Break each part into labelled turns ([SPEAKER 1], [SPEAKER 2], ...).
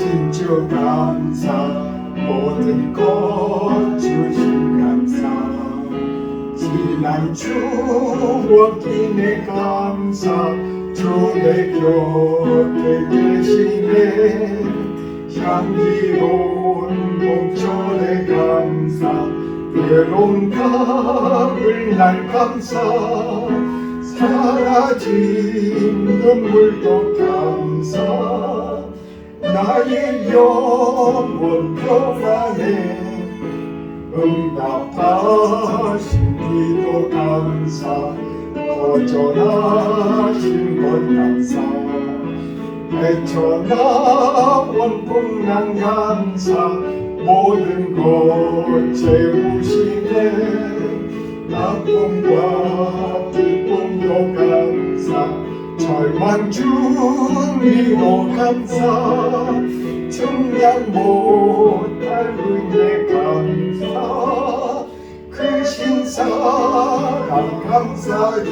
[SPEAKER 1] 진주 감사 모든 것 주신 감사 지난 추억이네 감사 주 내 곁에 계시네 향기로운 봄철의 감사 외로운 가을 날 감사 사라진 눈물도 감사 나의 영혼 평안에 응답하신 기도 감사 거절하신 것 감사 헤쳐나온 풍랑 감사 모든 것 채우시네 나쁨과 기쁨도 감사 절망 중 위로 감사 증량 못할 은혜 감사 크신 사랑 감사해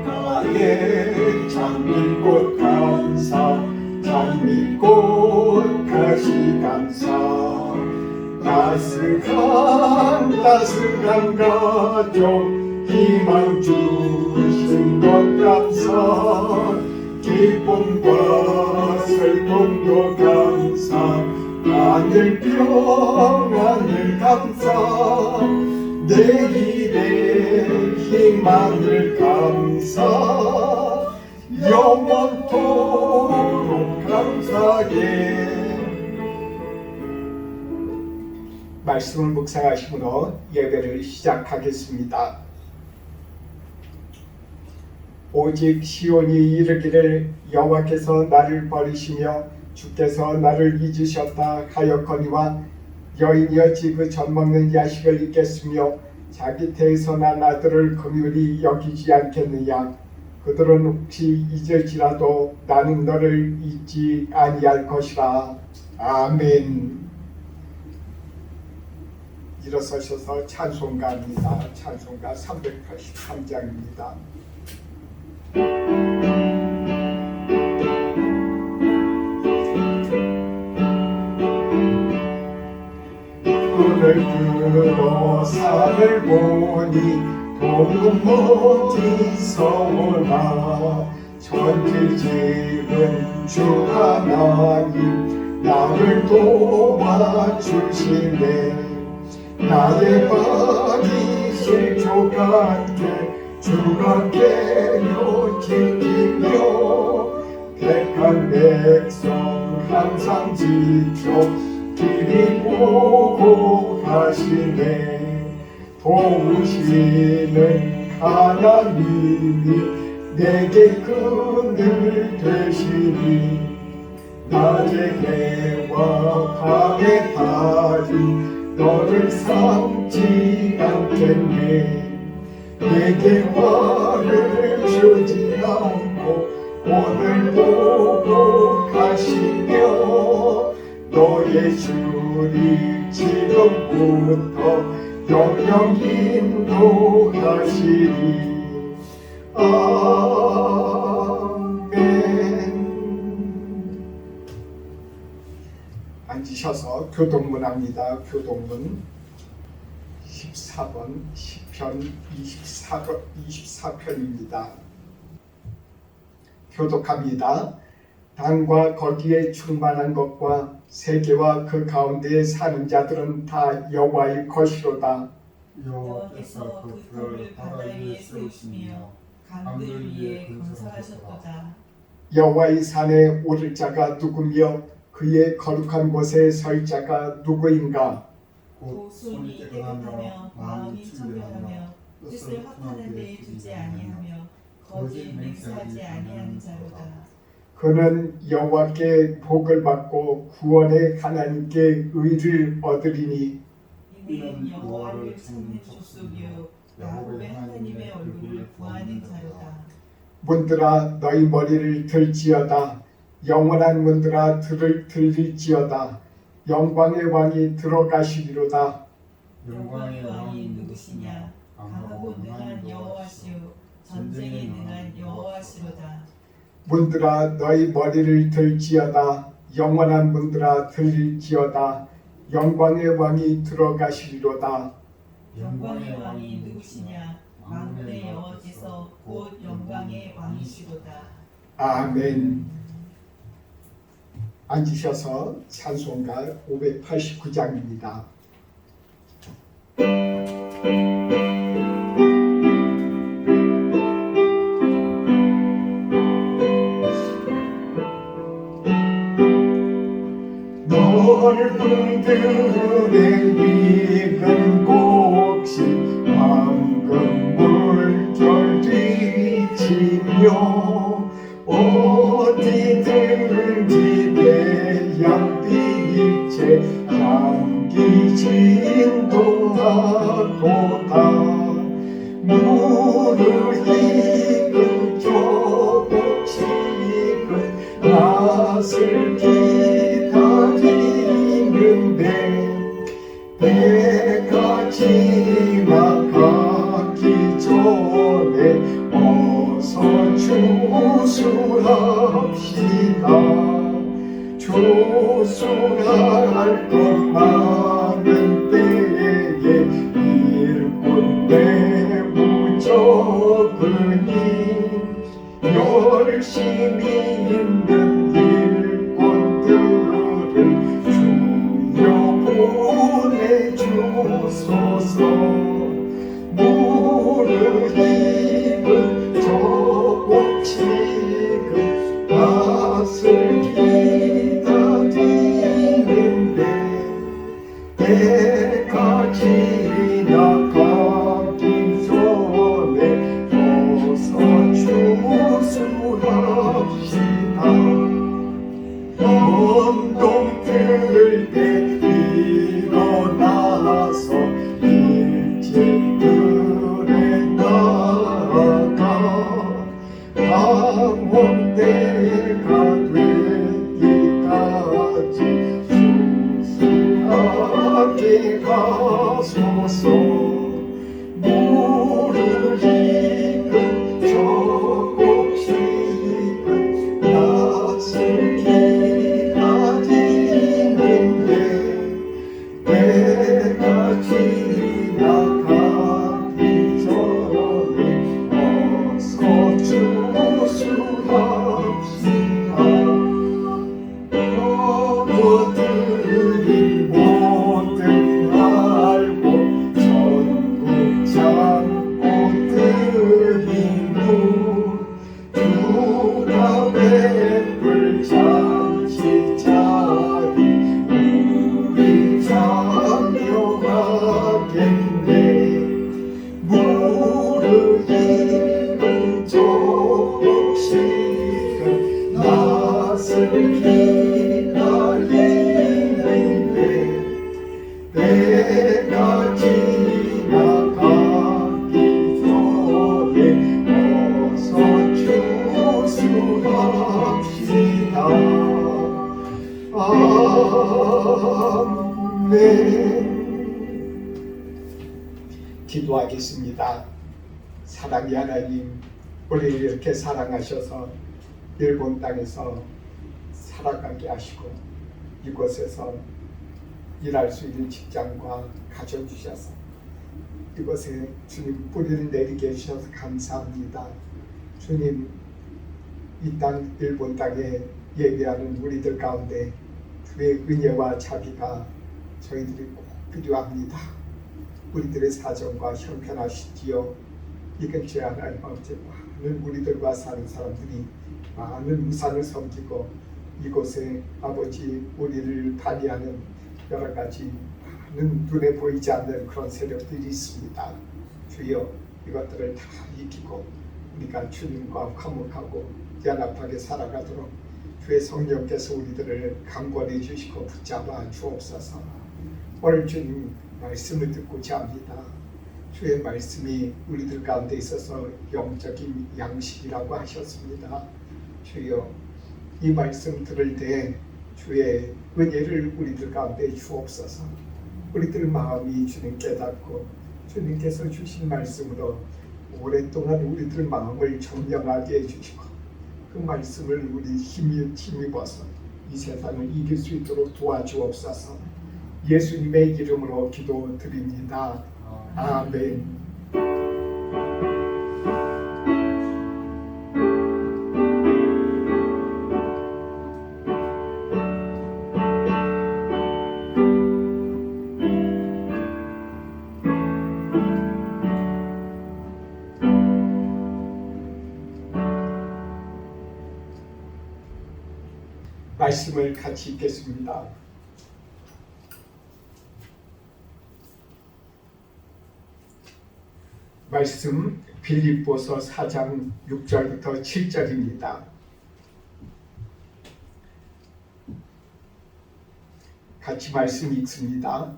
[SPEAKER 1] 나의 장미꽃 감사 장미꽃 가시 감사 따스한 가족 희망 주신 것 감사 기쁨과 슬픔도 감사 하늘 평안을 감사 내일의 희망을 감사 영원토록 감사해. 말씀을 묵상하시므로 예배를 시작하겠습니다. 오직 시온이 이르기를 여호와께서 나를 버리시며 주께서 나를 잊으셨다 하였거니와 여인이었지 그 젖먹는 야식을 잊겠으며 자기 태에서 난 아들을 긍휼히 여기지 않겠느냐. 그들은 혹시 잊을지라도 나는 너를 잊지 아니할 것이라. 아멘. 일어서셔서 찬송가입니다. 찬송가 383장입니다. 눈을 들어 산을 보니 도금 어디서 오나 천지 지은 주 하나님 나를 도와주시네 나의 발이 실족한테 주가 깨어 지키며 택한 백성 항상 지켜 길이 보고 가시네 도우시는 하나님이 내게 그늘 되시니 낮의 해와 밤의 달이 너를 삼지 않겠네 내게 화를 주지 않고 오늘 보고 가시며 너의 줄이 지금부터 영영 인도하시리. 아멘. 앉으셔서 교동문합니다. 교동문 14번 시편 24편입니다. 교독합니다. 땅과 거기에 충만한 것과 세계와 그 가운데에 사는 자들은 다 여호와의 것이로다.
[SPEAKER 2] 여호와께서 그 털을 바다 위에 세우시며 강들 위에 건설하셨도다.
[SPEAKER 1] 여호와의 산에 오를 자가 누구며 그의 거룩한 곳에 설 자가 누구인가?
[SPEAKER 2] 곧 손이 깨끗하며 마음이 청결하며 뜻을 확하는 데에 두지 아니하며 거짓 맹세하지 아니하는 자로다.
[SPEAKER 1] 그는 여호와께 복을 받고 구원의 하나님께 의를 얻으리니
[SPEAKER 2] 이는 여호와를 찾는 족속이요 야곱의 하나님의 얼굴을 구하는 자로다.
[SPEAKER 1] 문들아 너희 머리를 들지어다. 영원한 문들아 들릴지어다. 영광의 왕이 들어가시리로다.
[SPEAKER 2] 영광의 왕이 누구시냐? 강하고 능한 여호와시요 전쟁에 능한 여호와시로다.
[SPEAKER 1] 문들아 너희 머리를 들지어다. 영원한 문들아 들릴지어다. 영광의 왕이 들어가시리로다.
[SPEAKER 2] 영광의 왕이 누구시냐? 만군의 여호와께서 곧 영광의 왕이시로다.
[SPEAKER 1] 아멘. 앉으셔서 찬송가 589장입니다. 넓은 들의 익은 곡식 황금 물결 뒤치며 어디든지 태양빛에 향기 진동하도다. 무르익은 조국식은 낯을 기다리는데 때가 지나가기 전에 어서 주술합시다. 주술할 것 많은 때에 일꾼 내부 적으니 열심히 있는 일꾼들을 주여 보내주소서. 무르익은 조국식은 낯을 기다리는데 때가 지나가기 전에 어서 주술합시다. 운동 뜰 때 일어나서 일찍들에 나가 강원대가 되기까지 수술하게 가소서. 무르익은 조국식은 낯을 기다리는데 때가 지나가기 전에 어서 주술합시다. 너희들이 모든 알고 전국 창고들이누 누가 베풀 잔치 자리 우리 참여하겠네. 무르익은 조국식은 낯을 기다리는데 때가 지나가기 전에 어서 주술합시다. 아멘. 기도하겠습니다. 사랑의 하나님, 우리를 이렇게 사랑하셔서 일본 땅에서 살아가게 하시고 이곳에서 일할 수 있는 직장과 가져 주셔서 이곳에 주님 뿌리를 내리게 해주셔서 감사합니다. 주님, 이 땅 일본 땅에 예배하는 우리들 가운데 주의 은혜와 자비가 저희들이 꼭 필요합니다. 우리들의 사정과 형편하시지요. 이 근처에 하나님 아버지 많은 우리들과 사는 사람들이 많은 우상을 섬기고 이곳에 아버지 우리를 반대하는 여러 가지 많은 눈에 보이지 않는 그런 세력들이 있습니다. 주여 이것들을 다 이기고 우리가 주님과 화목하고 연합하게 살아가도록 주의 성령께서 우리들을 강권해 주시고 붙잡아 주옵소서. 오늘 주님 말씀을 듣고자 합니다. 주의 말씀이 우리들 가운데 있어서 영적인 양식이라고 하셨습니다. 주여 이 말씀 들을 때 주의 은혜를 우리들 가운데 주옵소서. 우리들 마음이 주님 깨닫고 주님께서 주신 말씀으로 오랫동안 우리들 마음을 정령하게 해주시고 그 말씀을 우리 힘입어서 이 세상을 이길 수 있도록 도와주옵소서. 예수님의 이름으로 기도드립니다. 아멘. 말씀을 같이 읽겠습니다. 말씀 빌립보서 4장 6절부터 7절입니다. 같이 말씀 읽습니다.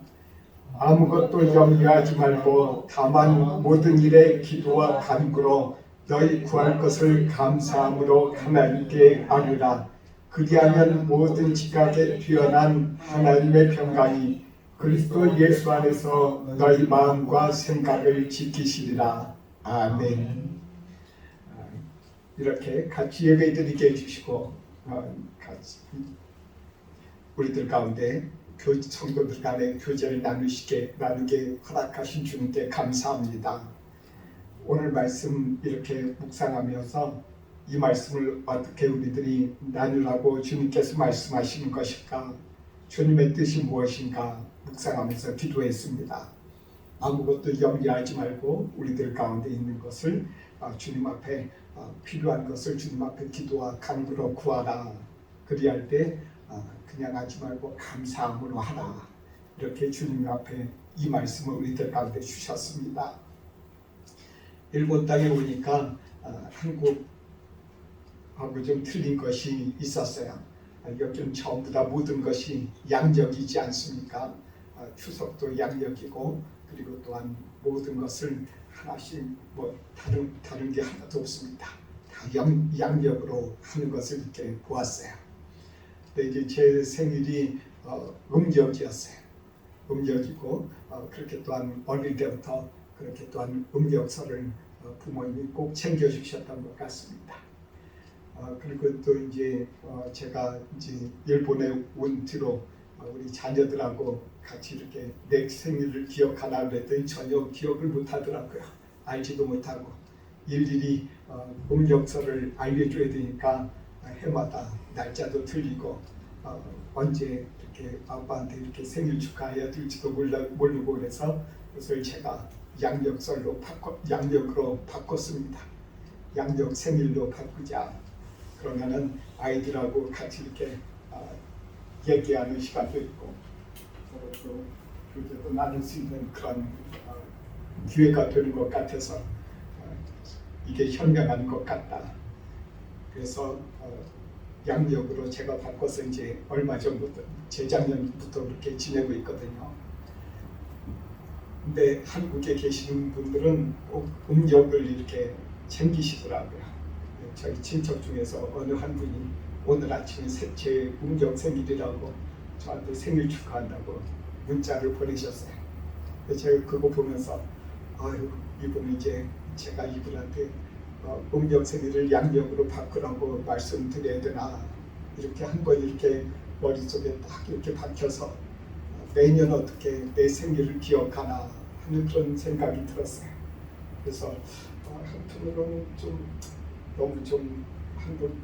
[SPEAKER 1] 아무것도 염려하지 말고 다만 모든 일에 기도와 간구로 너희 구할 것을 감사함으로 하나님께 아뢰라. 그리하면 모든 지각에 뛰어난 하나님의 평강이 그리스도 예수 안에서 너희 마음과 생각을 지키시리라. 아멘. 이렇게 같이 예배드리게 해주시고 같이 우리들 가운데 성도들 간의 교제를 나누게 허락하신 주님께 감사합니다. 오늘 말씀 이렇게 묵상하면서 이 말씀을 어떻게 우리들이 나누라고 주님께서 말씀하시는 것일까? 주님의 뜻이 무엇인가 묵상하면서 기도했습니다. 아무것도 염려하지 말고 우리들 가운데 있는 것을 주님 앞에 필요한 것을 주님 앞에 기도와 간구로 구하라. 그리할 때 그냥 하지 말고 감사함으로 하라. 이렇게 주님 앞에 이 말씀을 우리들 가운데 주셨습니다. 일본 땅에 오니까 한국하고 좀 틀린 것이 있었어요. 여기는 전부 다 모든 것이 양력이지 않습니까? 추석도 양력이고 그리고 또한 모든 것을 하나씩 다른 게 하나도 없습니다. 다 양력으로 하는 것을 이렇게 보았어요. 근데 이제 제 생일이 음력이었어요. 음력이고 그렇게 또한 어릴 때부터 그렇게 또한 음력서를 부모님이 꼭 챙겨주셨던 것 같습니다. 그리고 또 이제 제가 이제 일본에 온 뒤로 우리 자녀들하고 같이 이렇게 내 생일을 기억하라 그랬더니 전혀 기억을 못하더라고요. 알지도 못하고 일일이 음력서를 알려줘야 되니까 해마다 날짜도 틀리고 언제 이렇게 아빠한테 이렇게 생일 축하해야 될지도 모르고 그래서 그것을 제가 양력으로 바꿨습니다. 양력 생일로 바꾸자. 그러면은 아이들하고 같이 이렇게 얘기하는 시간도 있고 서로 또 교제도 나눌 수 있는 그런 기회가 되는 것 같아서 이게 현명한 것 같다. 그래서 양력으로 제가 바꿔서 이제 얼마 전부터 재작년부터 그렇게 지내고 있거든요. 근데 한국에 계시는 분들은 꼭 음력을 이렇게 챙기시더라고요. 저희 친척 중에서 어느 한 분이 오늘 아침에 제 음력 생일이라고 저한테 생일 축하한다고 문자를 보내셨어요. 제가 그거 보면서 이분은 이제 제가 이분한테 음력 생일을 양력으로 바꾸라고 말씀드려야 되나 이렇게 한번 이렇게 머릿속에 딱 이렇게 박혀서 매년 어떻게 내 생일을 기억하나 하는 그런 생각이 들었어요. 그래서 한편으로는 너무 좀 한번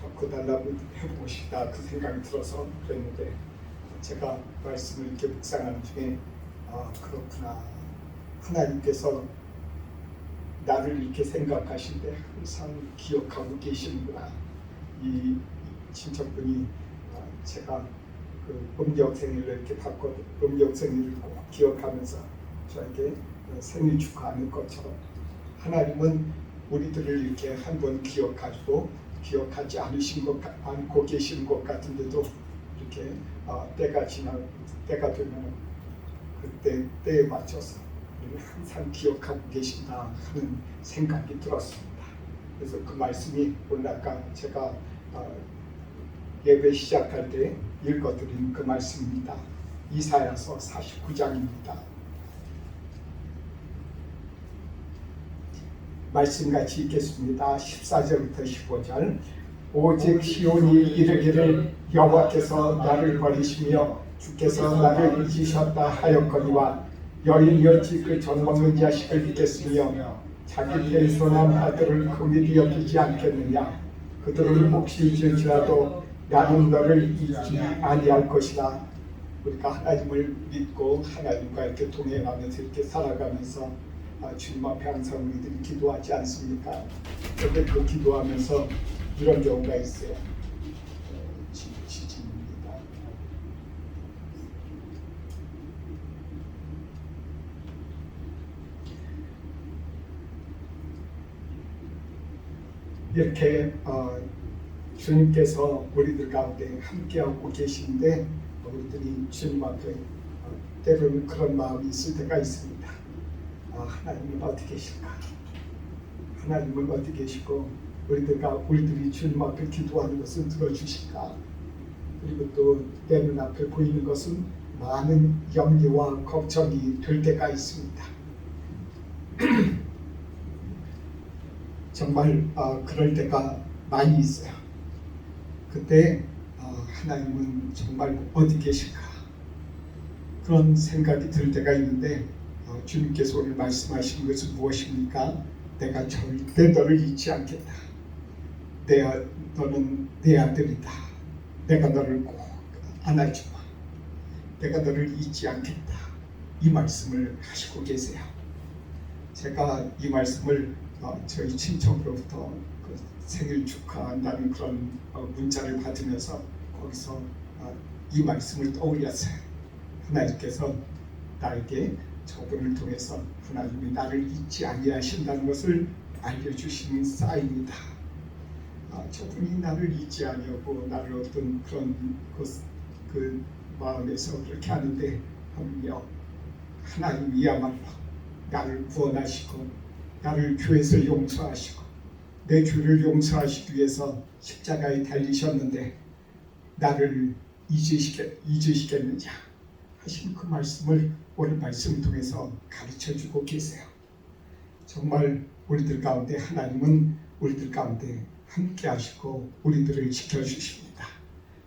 [SPEAKER 1] 바꿔달라고 해보고 싶다 그 생각이 들어서 그랬는데 제가 말씀을 이렇게 묵상하는 중에 그렇구나. 하나님께서 나를 이렇게 생각하신데 항상 기억하고 계시는구나. 이 친척분이 제가 그 음력 생일을 이렇게 바꿔 음력 생일을 꼭 기억하면서 저에게 생일 축하하는 것처럼 하나님은 우리들을 이렇게 한번 기억하지 않고 계시는 것 같은데도 이렇게 때가 되면 그때 때에 맞춰서 항상 기억하고 계신다 하는 생각이 들었습니다. 그래서 그 말씀이 오늘 아까 제가 예배 시작할 때 읽어드린 그 말씀입니다. 이사야서 49장입니다. 말씀같이 읽겠습니다. 14절부터 15절 오직 시온이 이르기를 여호와께서 나를 버리시며 주께서 나를 잊으셨다 하였거니와 여인이었지 그 젖먹는 자식을 믿겠으며 자기 배에서 난 아들을 긍휼히 여기지 않겠느냐. 그들을 혹시 잊을지라도 나는 너를 잊지 아니할 것이다. 우리가 하나님을 믿고 하나님과 이렇게 동행하면서 이렇게 살아가면서 주님 앞에 항상 우리들이 기도하지 않습니까? 그런데 그 기도하면서 이런 경우가 있어요. 지진입니다. 이렇게 주님께서 우리들 가운데 함께하고 계신데 우리들이 주님 앞에 때로는 그런 마음이 있을 때가 있습니다. 하나님은 어디 계실까? 하나님은 어디 계시고 우리들이 주님 앞에 기도하는 것은 들어주실까? 그리고 또 내 눈앞에 보이는 것은 많은 염려와 걱정이 될 때가 있습니다. 정말 그럴 때가 많이 있어요. 그때 하나님은 정말 어디 계실까? 그런 생각이 들 때가 있는데 주님께서 오늘 말씀하신 것은 무엇입니까? 내가 절대 너를 잊지 않겠다. 너는 내 아들이다. 내가 너를 꼭 안아주마. 내가 너를 잊지 않겠다. 이 말씀을 하시고 계세요. 제가 이 말씀을 저희 친척으로부터 그 생일 축하한다는 그런 문자를 받으면서 거기서 이 말씀을 떠올렸어요. 하나님께서 나에게 저분을 통해서 하나님이 나를 잊지 아니하신다는 것을 알려주시는 사인이다. 저분이 나를 잊지 아니하고 나를 어떤 그런 그 마음에서 그렇게 하는데 하물며 하나님이야말로 나를 구원하시고 나를 죄에서 용서하시고 내 죄를 용서하시기 위해서 십자가에 달리셨는데 나를 잊으시겠느냐 하신 그 말씀을 오늘 말씀을 통해서 가르쳐주고 계세요. 정말 우리들 가운데 하나님은 우리들 가운데 함께 하시고 우리들을 지켜주십니다.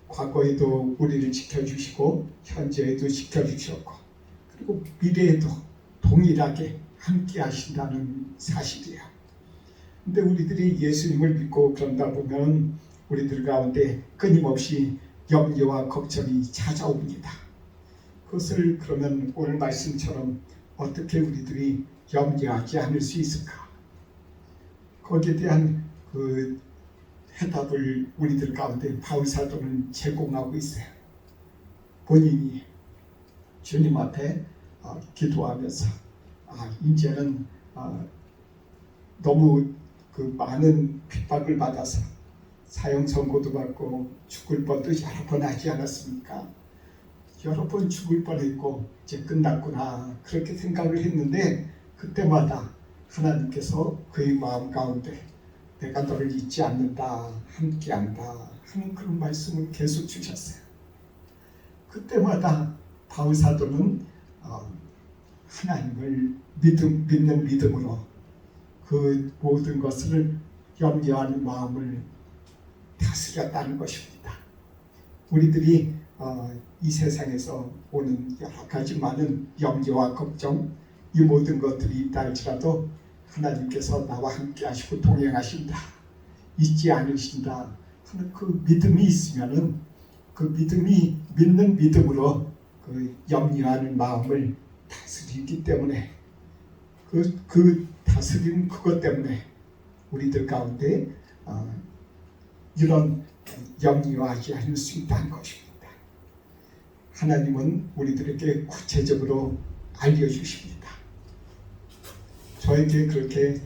[SPEAKER 1] 과거에도 우리를 지켜주시고 현재에도 지켜주셨고 그리고 미래에도 동일하게 함께 하신다는 사실이에요. 근데 우리들이 예수님을 믿고 그런다 보면 우리들 가운데 끊임없이 염려와 걱정이 찾아옵니다. 그것을 그러면 오늘 말씀처럼 어떻게 우리들이 염려하지 않을 수 있을까? 거기에 대한 그 해답을 우리들 가운데 바울 사도는 제공하고 있어요. 본인이 주님 앞에 기도하면서 이제는 너무 그 많은 핍박을 받아서 사형 선고도 받고 죽을 뻔도 여러 번 하지 않았습니까? 여러 번 죽을 뻔했고 이제 끝났구나 그렇게 생각을 했는데 그때마다 하나님께서 그의 마음 가운데 내가 너를 잊지 않는다 함께한다 하는 그런 말씀을 계속 주셨어요. 그때마다 바울 사도는 하나님을 믿는 믿음으로 그 모든 것을 염려하는 마음을 다스렸다는 것입니다. 우리들이 이 세상에서 오는 여러 가지 많은 염려와 걱정 이 모든 것들이 있다 할지라도 하나님께서 나와 함께 하시고 동행하신다 잊지 않으신다 하는 그 믿음이 있으면은 그 믿음이 믿는 믿음으로 그 염려하는 마음을 다스리기 때문에 그 다스리는 그것 때문에 우리들 가운데 이런 염려하지 않을 수 있다는 것입니다. 하나님은 우리들에게 구체적으로 알려주십니다. 저에게 그렇게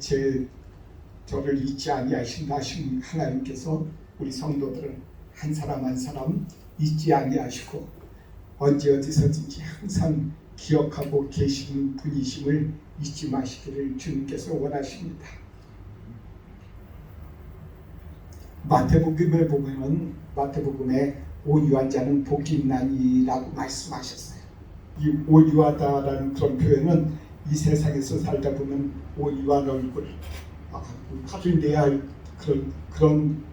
[SPEAKER 1] 저를 잊지 아니하신다 하신 하나님께서 우리 성도들을 한 사람 한 사람 잊지 아니하시고 언제 어디서든지 항상 기억하고 계시는 분이심을 잊지 마시기를 주님께서 원하십니다. 마태복음에 보면은 마태복음에 온유한 자는 복이 있나니라고 말씀하셨어요. 이 온유하다라는 그런 표현은 이 세상에서 살다 보면 온유한 얼굴, 화를 내야 할 그런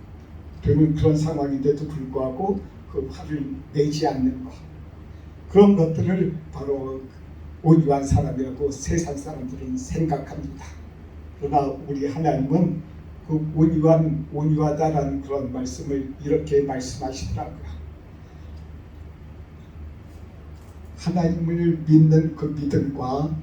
[SPEAKER 1] 되는 그런 상황인데도 불구하고 그 화를 내지 않는 것, 그런 것들을 바로 온유한 사람이라고 세상 사람들은 생각합니다. 그러나 우리 하나님은 그 온유하다라는 그런 말씀을 이렇게 말씀하시더라고요. 하나님을 믿는 그 믿음과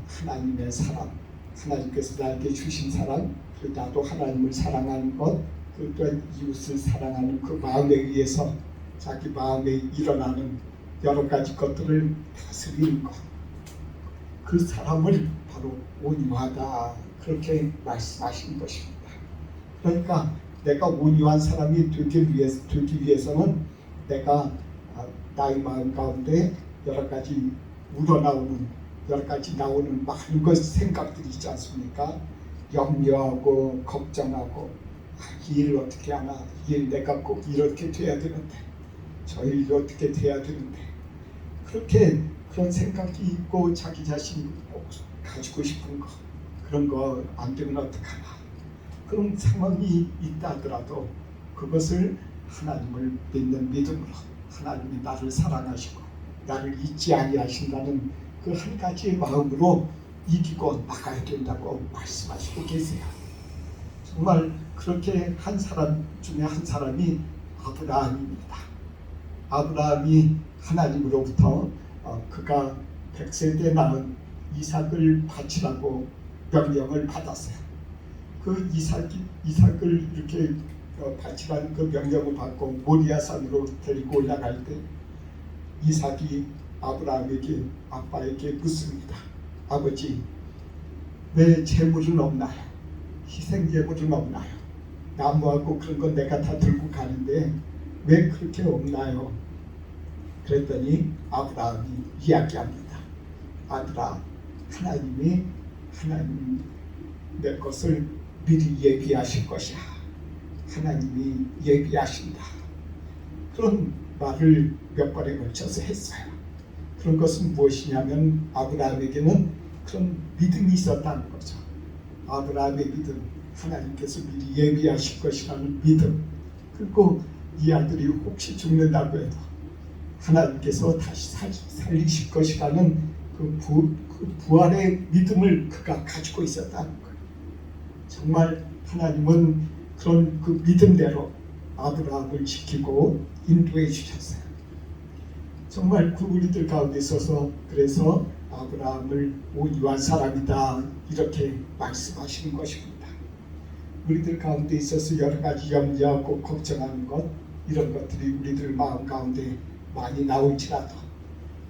[SPEAKER 1] 하나님의 사랑, 하나님께서 나에게 주신 사랑, 그리고 나도 하나님을 사랑하는 것, 그리고 또한 이웃을 사랑하는 그 마음에 의해서 자기 마음에 일어나는 여러 가지 것들을 다스리는 것, 그 사람을 바로 온유하다, 그렇게 말씀하신 것입니다. 그러니까 내가 온유한 사람이 되기 위해서는 내가 나의 마음 가운데 여러 가지 우러나오는, 여러 가지 나오는 많은 것 생각들이 있지 않습니까? 염려하고 걱정하고, 이 일 어떻게 하나, 이 일 내가 꼭 이렇게 돼야 되는데, 저 일 어떻게 돼야 되는데, 그렇게 그런 생각이 있고 자기 자신이 꼭 가지고 싶은 거, 그런 거 안 되면 어떡하나, 그런 상황이 있다 하더라도 그것을 하나님을 믿는 믿음으로, 하나님이 나를 사랑하시고 나를 잊지 아니하신다는 그 한 가지의 마음으로 이기고 나가야 된다고 말씀하시고 계세요. 정말 그렇게 한 사람 중에 한 사람이 아브라함입니다. 아브라함이 하나님으로부터 그가 100세 때 낳은 이삭을 바치라고 명령을 받았어요. 그 이삭을 이렇게 바치라는 그 명령을 받고 모리아산으로 데리고 올라갈 때 이삭이 아브라함에게, 아빠에게 묻습니다. 아버지, 왜 제물은 없나요? 희생 제물은 없나요? 나무하고 그런 건 내가 다 들고 가는데 왜 그렇게 없나요? 그랬더니 아브라함이 이야기합니다. 아들아, 하나님 내 것을 미리 예비하실 것이야. 하나님이 예비하신다. 그런 말을 몇 번에 걸쳐서 했어요. 그런 것은 무엇이냐면 아브라함에게는 그런 믿음이 있었다는 거죠. 아브라함의 믿음, 하나님께서 미리 예비하실 것이라는 믿음, 그리고 이 아들이 혹시 죽는다고 해도 하나님께서 다시 살리실 것이라는 그 부활의 믿음을 그가 가지고 있었다는 거예요. 정말 하나님은 그런 그 믿음대로 아브라함을 지키고 인도해 주셨어요. 정말 그 우리들 가운데 있어서 그래서 아브라함을 온유한 사람이다, 이렇게 말씀하시는 것입니다. 우리들 가운데 있어서 여러 가지 염려하고 걱정하는 것, 이런 것들이 우리들 마음 가운데 많이 나올지라도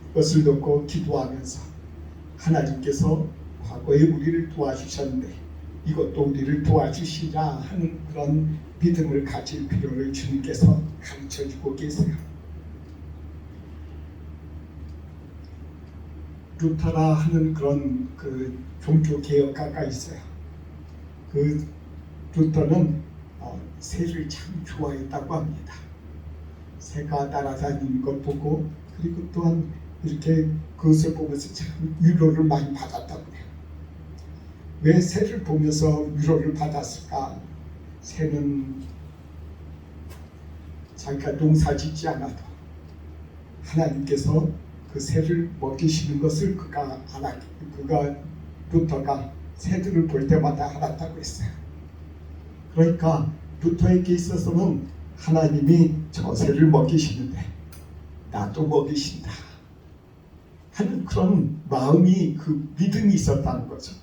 [SPEAKER 1] 그것을 놓고 기도하면서 하나님께서 과거에 우리를 도와주셨는데 이것도 우리를 도와주시라 하는 그런 믿음을 가질 필요를 주님께서 가르쳐주고 계세요. 루터라 하는 그런 그 종교 개혁가가 있어요. 그 루터는 새를 참 좋아했다고 합니다. 새가 날아다니는 걸 보고, 그리고 또한 이렇게 그것을 보면서 참 위로를 많이 받았다고 해요. 왜 새를 보면서 위로를 받았을까? 새는 자기가 농사짓지 않아도 하나님께서 그 새를 먹이시는 것을 그가 루터가 새들을 볼 때마다 알았다고 했어요. 그러니까 루터에게 있어서는 하나님이 저 새를 먹이시는데 나도 먹이신다 하는 그런 마음이, 그 믿음이 있었다는 거죠.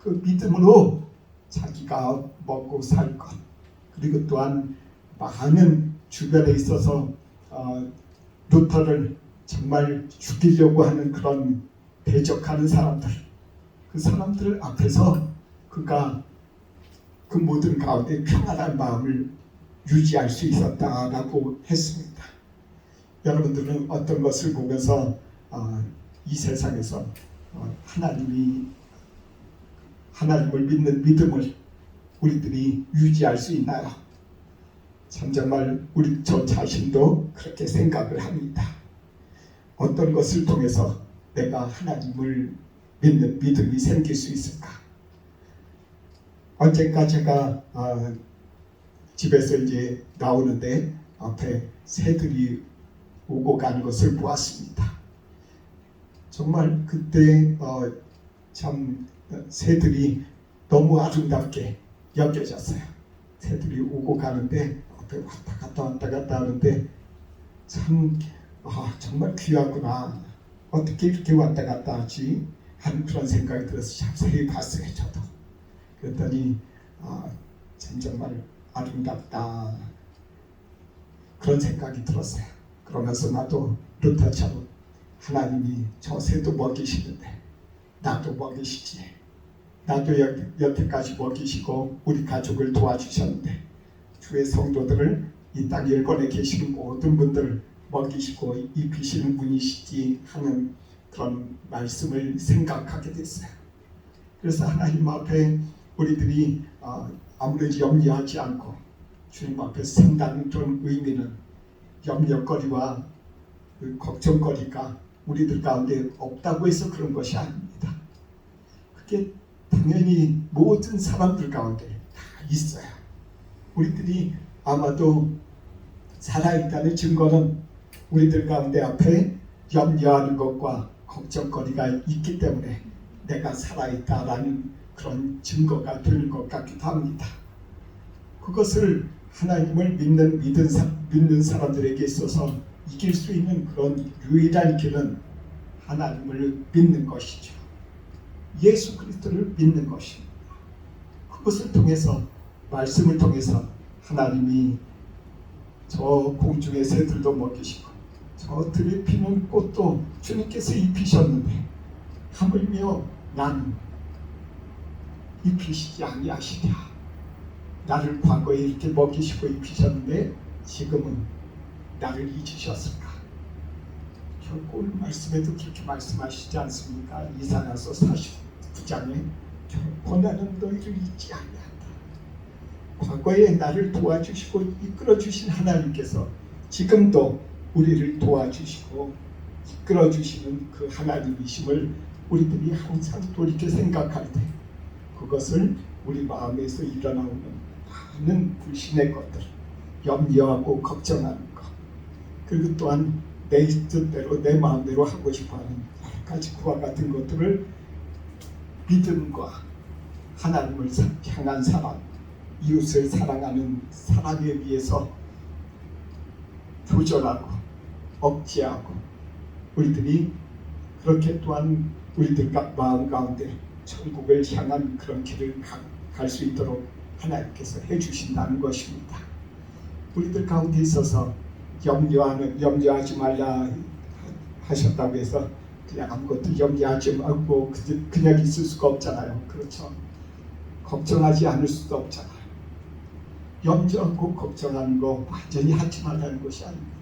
[SPEAKER 1] 그 믿음으로 자기가 먹고 살 것, 그리고 또한 많은 주변에 있어서 루터를 정말 죽이려고 하는 그런 대적하는 사람들, 그 사람들 앞에서 그가 그 모든 가운데 평안한 마음을 유지할 수 있었다라고 했습니다. 여러분들은 어떤 것을 보면서 이 세상에서 하나님을 믿는 믿음을 우리들이 유지할 수 있나요? 참 정말 저 자신도 그렇게 생각을 합니다. 어떤 것을 통해서 내가 하나님을 믿는 믿음이 생길 수 있을까? 언젠가 제가 집에서 이제 나오는데 앞에 새들이 오고 가는 것을 보았습니다. 정말 그때 참 새들이 너무 아름답게 여겨졌어요. 새들이 오고 가는데 앞에 왔다 갔다 하는데 참 정말 귀하구나. 어떻게 이렇게 왔다 갔다 하지? 하는 그런 생각이 들어서 자세히 봤어요. 저도. 그랬더니 정말 아름답다. 그런 생각이 들었어요. 그러면서 나도 루터처럼 하나님이 저 새도 먹이시는데 나도 먹이시지. 나도 여태까지 먹이시고 우리 가족을 도와주셨는데 주의 성도들을 이 땅 일본에 계시는 모든 분들을 먹이시고 입히시는 분이시지 하는 그런 말씀을 생각하게 됐어요. 그래서 하나님 앞에 우리들이 아무래도 염려하지 않고 주님 앞에서 생다는 그런 의미는 염려거리와 그 걱정거리가 우리들 가운데 없다고 해서 그런 것이 아닙니다. 그게 당연히 모든 사람들 가운데 다 있어요. 우리들이 아마도 살아있다는 증거는 우리들 가운데 앞에 염려하는 것과 걱정거리가 있기 때문에 내가 살아있다라는 그런 증거가 되는 것 같기도 합니다. 그것을 하나님을 믿는 사람들에게 있어서 이길 수 있는 그런 유일한 길은 하나님을 믿는 것이죠. 예수 그리스도를 믿는 것입니다. 그것을 통해서 말씀을 통해서 하나님이 저 공중의 새들도 먹이시고 저 들에 피는 꽃도 주님께서 입히셨는데 하물며 나는 입히시지 아니하시랴. 나를 과거에 이렇게 먹이시고 입히셨는데 지금은 나를 잊으셨을까? 결국 오늘 말씀에도 그렇게 말씀하시지 않습니까? 이사야서 49장에 결코 나는 너희를 잊지 아니한다. 과거에 나를 도와주시고 이끌어주신 하나님께서 지금도 우리를 도와주시고 이끌어주시는 그 하나님이심을 우리들이 항상 돌이켜 생각할 때 그것을 우리 마음에서 일어나오는 많은 불신의 것들, 염려하고 걱정하는 것, 그리고 또한 내 뜻대로 내 마음대로 하고 싶어하는 여러 가지 그와 같은 것들을 믿음과 하나님을 향한 사랑, 이웃을 사랑하는 사랑에 의해서 조절하고 억제하고 우리들이 그렇게 또한 우리들 마음 가운데 천국을 향한 그런 길을 갈 수 있도록 하나님께서 해주신다는 것입니다. 우리들 가운데 있어서 염려하지 말라 하셨다고 해서 그냥 아무것도 염려하지 말고 그냥 있을 수가 없잖아요. 그렇죠? 걱정하지 않을 수도 없잖아요. 염려하고 걱정하는 거 완전히 하지 말라는 것이 아닙니다.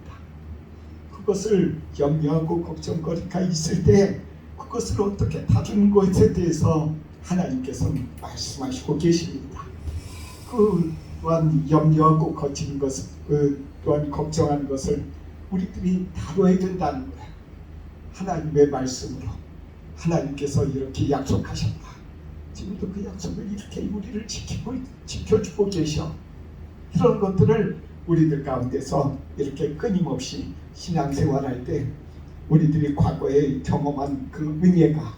[SPEAKER 1] 그것을 염려하고 걱정거리가 있을 때 그것을 어떻게 다루는 것에 대해서 하나님께서는 말씀하시고 계십니다. 그 또한 염려하고 거치는 것을 또한 걱정하는 것을 우리들이 다뤄야 된다는 거예요. 하나님의 말씀으로 하나님께서 이렇게 약속하셨다. 지금도 그 약속을 이렇게 우리를 지켜주고 계셔. 이런 것들을 우리들 가운데서 이렇게 끊임없이 신앙생활할 때 우리들이 과거에 경험한 그 은혜가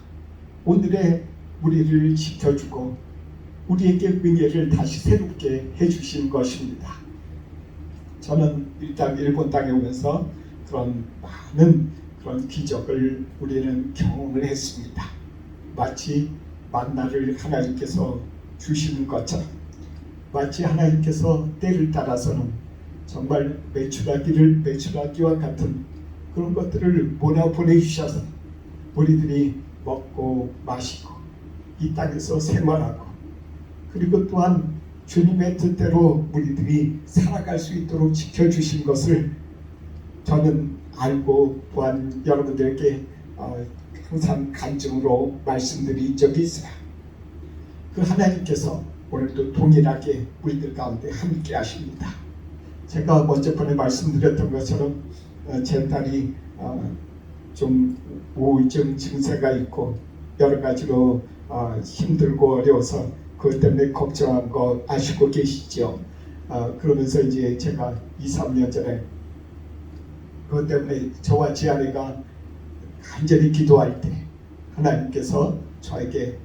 [SPEAKER 1] 오늘의 우리를 지켜주고 우리에게 은혜를 다시 새롭게 해주신 것입니다. 저는 일단 일본 땅에 오면서 그런 많은 그런 기적을 우리는 경험을 했습니다. 마치 만나를 하나님께서 주시는 것처럼 마치 하나님께서 때를 따라서는 정말 메추라기와 같은 그런 것들을 보내주셔서 우리들이 먹고 마시고 이 땅에서 생활하고 그리고 또한 주님의 뜻대로 우리들이 살아갈 수 있도록 지켜주신 것을 저는 알고 또한 여러분들에게 항상 간증으로 말씀드린 적이 있어요. 그 하나님께서 오늘도 동일하게 우리들 가운데 함께 하십니다. 제가 먼저 번에 말씀드렸던 것처럼 제 딸이 좀 우울증 증세가 있고 여러 가지로 힘들고 어려워서 그것 때문에 걱정한 거 아시고 계시죠. 그러면서 이제 제가 2, 3년 전에 그것 때문에 저와 제 아내가 간절히 기도할 때 하나님께서 저에게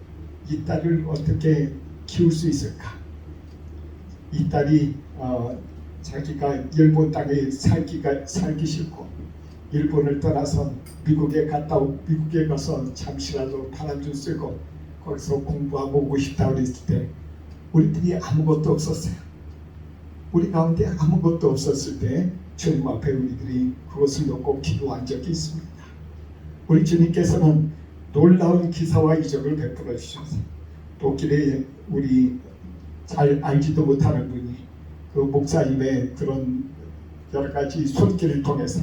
[SPEAKER 1] 이 딸을 어떻게 키울 수 있을까? 이 딸이 자기가 일본 땅에 살기 싫고 일본을 떠나서 미국에 가서 잠시라도 바람 좀 쐬고 거기서 공부하고 오고 싶다고 그랬을 때 우리들이 아무것도 없었어요. 우리 가운데 아무것도 없었을 때 주님 앞에 우리들이 그것을 놓고 기도한 적이 있습니다. 우리 주님께서는 놀라운 기사와 이적을 베풀어 주셔서 또 길에 우리 잘 알지도 못하는 분이 그 목사님의 그런 여러 가지 손길을 통해서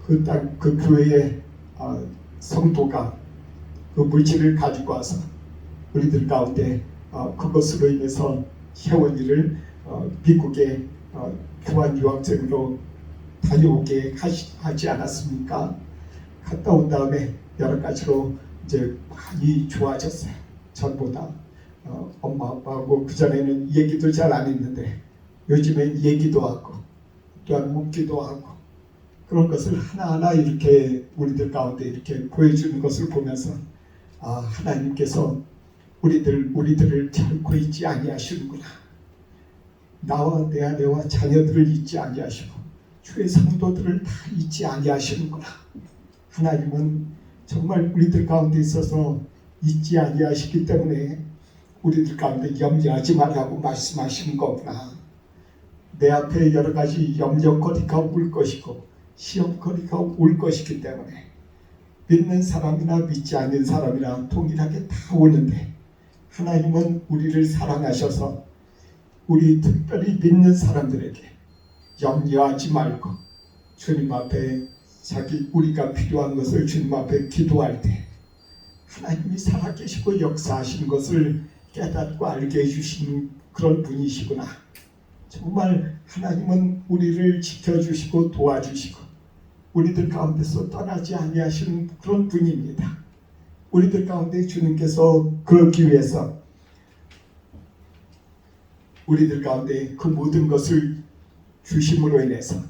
[SPEAKER 1] 그 교회의 성도가 그 물질을 가지고 와서 우리들 가운데 그것으로 인해서 혜원이를 미국에 교환 유학생으로 다녀오게 하지 않았습니까? 갔다 온 다음에 여러 가지로 이제 많이 좋아졌어요. 전보다 엄마 아빠하고 그 전에는 얘기도 잘 안 했는데 요즘엔 얘기도 하고 또한 묻기도 하고 그런 것을 하나하나 이렇게 우리들 가운데 이렇게 보여주는 것을 보면서 하나님께서 우리들을 결코 잊지 아니하시는구나. 나와 내 아내와 자녀들을 잊지 아니하시고 주의 성도들을 다 잊지 아니하시는구나. 하나님은 정말 우리들 가운데 있어서 잊지 아니하시기 때문에 우리들 가운데 염려하지 말라고 말씀하시는 거구나. 내 앞에 여러 가지 염려거리가 올 것이고 시험거리가 올 것이기 때문에 믿는 사람이나 믿지 않는 사람이나 동일하게 다 오는데 하나님은 우리를 사랑하셔서 우리 특별히 믿는 사람들에게 염려하지 말고 주님 앞에 우리가 필요한 것을 주님 앞에 기도할 때 하나님이 살아계시고 역사하시는 것을 깨닫고 알게 해주시는 그런 분이시구나. 정말 하나님은 우리를 지켜주시고 도와주시고 우리들 가운데서 떠나지 아니하시는 그런 분입니다. 우리들 가운데 주님께서 그러기 위해서 우리들 가운데 그 모든 것을 주심으로 인해서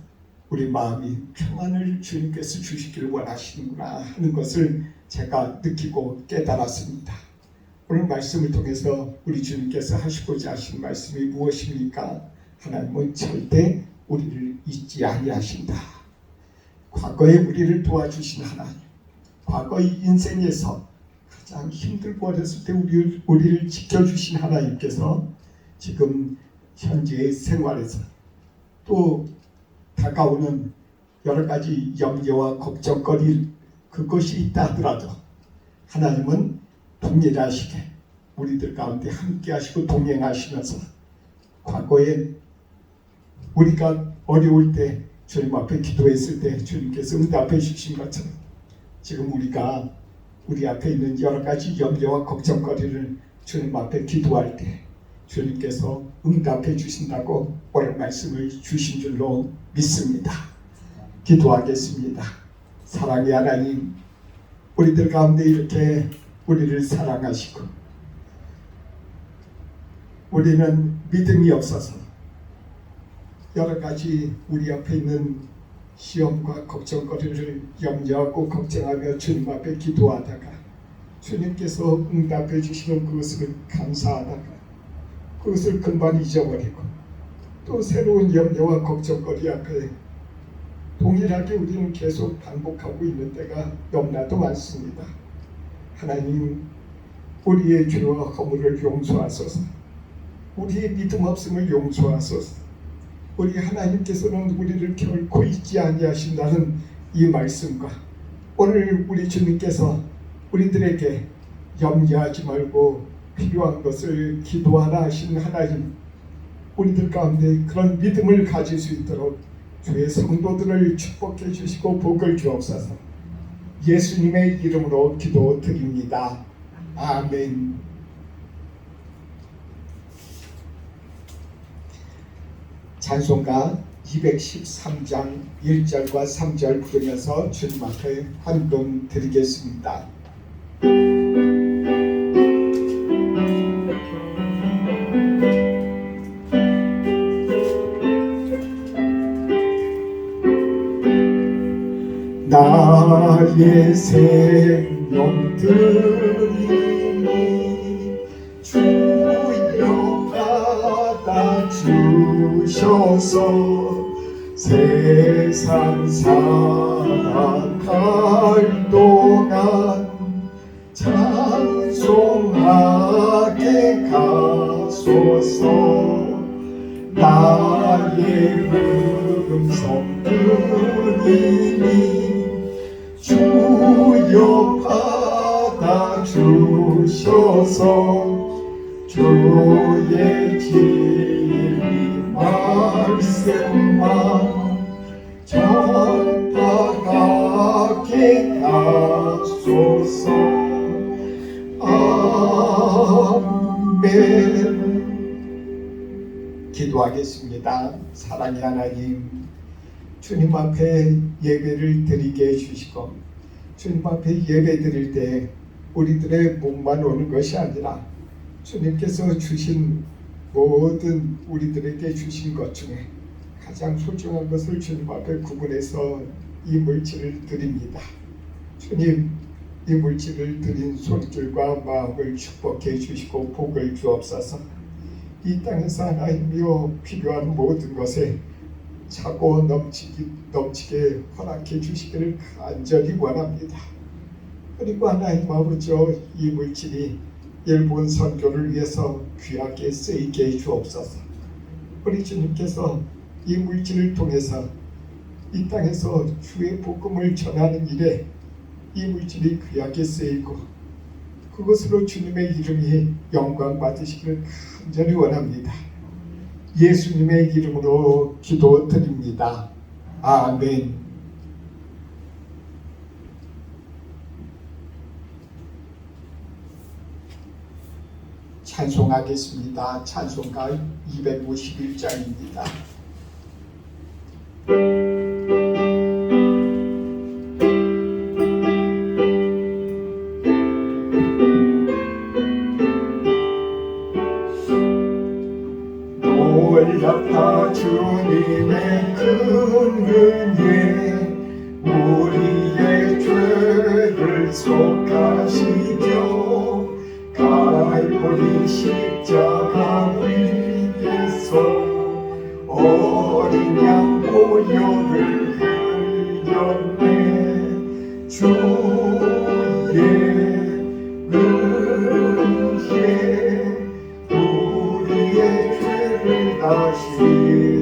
[SPEAKER 1] 우리 마음이 평안을 주님께서 주시기를 원하시는구나 하는 것을 제가 느끼고 깨달았습니다. 오늘 말씀을 통해서 우리 주님께서 하시고자 하신 말씀이 무엇입니까? 하나님은 절대 우리를 잊지 아니하신다. 과거에 우리를 도와주신 하나님, 과거의 인생에서 가장 힘들고 어렸을 때 우리를 지켜주신 하나님께서 지금 현재의 생활에서 또 다가오는 여러 가지 염려와 걱정거리 그것이 있다 하더라도 하나님은 동일하시게 우리들 가운데 함께 하시고 동행하시면서 과거에 우리가 어려울 때 주님 앞에 기도했을 때 주님께서 응답해 주신 것처럼 지금 우리가 우리 앞에 있는 여러 가지 염려와 걱정거리를 주님 앞에 기도할 때 주님께서 응답해 주신다고 오늘 말씀을 주신 줄로 믿습니다. 기도하겠습니다. 사랑의 하나님, 우리들 가운데 이렇게 우리를 사랑하시고 우리는 믿음이 없어서 여러 가지 우리 앞에 있는 시험과 걱정거리를 염려하고 걱정하며 주님 앞에 기도하다가 주님께서 응답해 주시는 그것을 감사하다가 그것을 금방 잊어버리고 또 새로운 염려와 걱정거리 앞에 동일하게 우리는 계속 반복하고 있는 때가 너무나도 많습니다. 하나님, 우리의 죄와 허물을 용서하소서. 우리의 믿음 없음을 용서하소서. 우리 하나님께서는 우리를 결코 잊지 아니하신다는 이 말씀과 오늘 우리 주님께서 우리들에게 염려하지 말고 필요한 것을 기도하라 하신 하나님, 우리들 가운데 그런 믿음을 가질 수 있도록 주의 성도들을 축복해 주시고 복을 주옵소서. 예수님의 이름으로 기도드립니다. 아멘. 찬송가 213장 1절과 3절 부르면서 주님 앞에 환동 드리겠습니다. 나의 생명들이니 주여 받아주셔서 세상 살아갈 동안 찬송하게 가소서. 나의 음성 들리니 주여 받아주셔서 주의 진리 말씀만 전파하게 하소서. 아멘. 기도하겠습니다. 사랑의 하나님, 주님 앞에 예배를 드리게 해주시고 주님 앞에 예배 드릴 때 우리들의 몸만 오는 것이 아니라 주님께서 주신 모든 우리들에게 주신 것 중에 가장 소중한 것을 주님 앞에 구분해서 이 물질을 드립니다. 주님, 이 물질을 드린 손길과 마음을 축복해 주시고 복을 주옵소서. 이 땅에서 하나님이여 필요한 모든 것에 차고 넘치게 허락해 주시기를 간절히 원합니다. 그리고 하나님 아버지, 이 물질이 일본 선교를 위해서 귀하게 쓰이게 해 주옵소서. 우리 주님께서 이 물질을 통해서 이 땅에서 주의 복음을 전하는 일에 이 물질이 귀하게 쓰이고 그것으로 주님의 이름이 영광 받으시기를 간절히 원합니다. 예수님의 이름으로 기도드립니다. 아멘. 찬송하겠습니다. 찬송가 251장입니다. 놀랍다 주님의 큰 은혜, 우리의 죄를 속하시며 갈보리 십자가 위에서 어린 양 보혈을 흘렸네. 주의 은혜 우리의 죄를 다시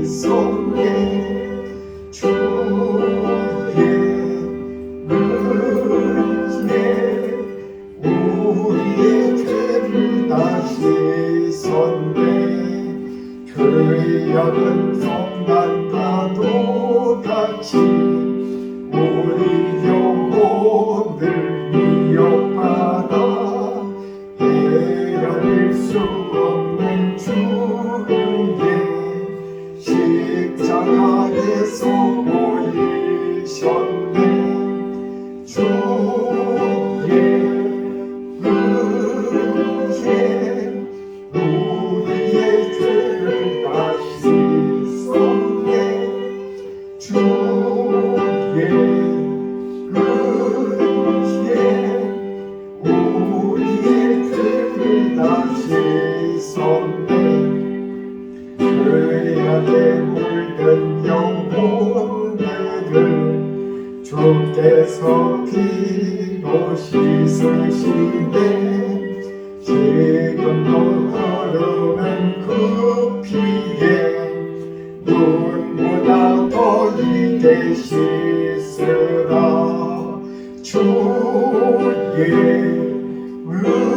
[SPEAKER 1] 쏟네. 주의 은혜 우리의 죄를 다시 쏟네. 죄악은 성난과도 같이 우리 영혼을 미혹하다 헤아릴 수 없는 주의 십자가에서 보이셨네. 주의 은혜 우리의 죄를 다시 쏟네. 주의 은혜 우리의 죄를 다시 쏟네. 죄악에 물든 영혼들을 주께서 피로 씻으시네. 지금도 흐르는 그 피에 눈보다 더이게 씻으라. 주의 은혜 우리의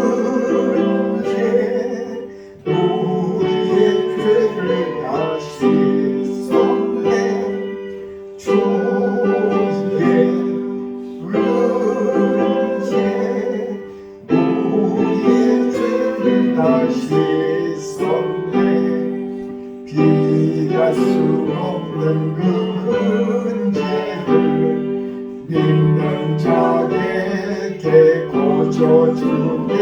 [SPEAKER 1] 죄를 다시 쏟네. 주의 은혜 우리의 죄를 다시 쏟네. 비할 수 없는 그 은혜를 믿는 자에게 고쳐주네.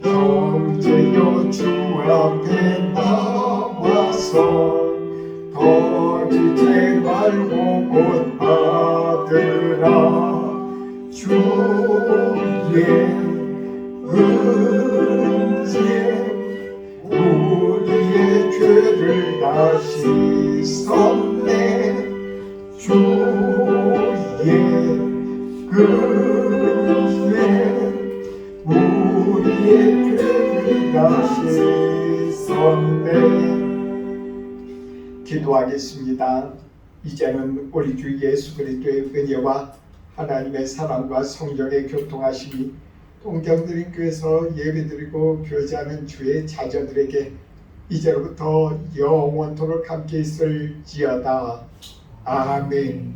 [SPEAKER 1] 형제여 주 앞에 나와서 거짓지 말고 곧 받으라. 주의 은혜 우리의 죄를 다 씻었네 주의 은혜 우리의 죄를 다 씻었네. 기도하겠습니다. 이제는 우리 주 예수 그리스도의 은혜와 하나님의 사랑과 성령의 교통하심이 동경드림교회에서 예배드리고 교제하는 주의 자녀들에게 이제로부터 영원토록 함께 있을지어다. 아멘.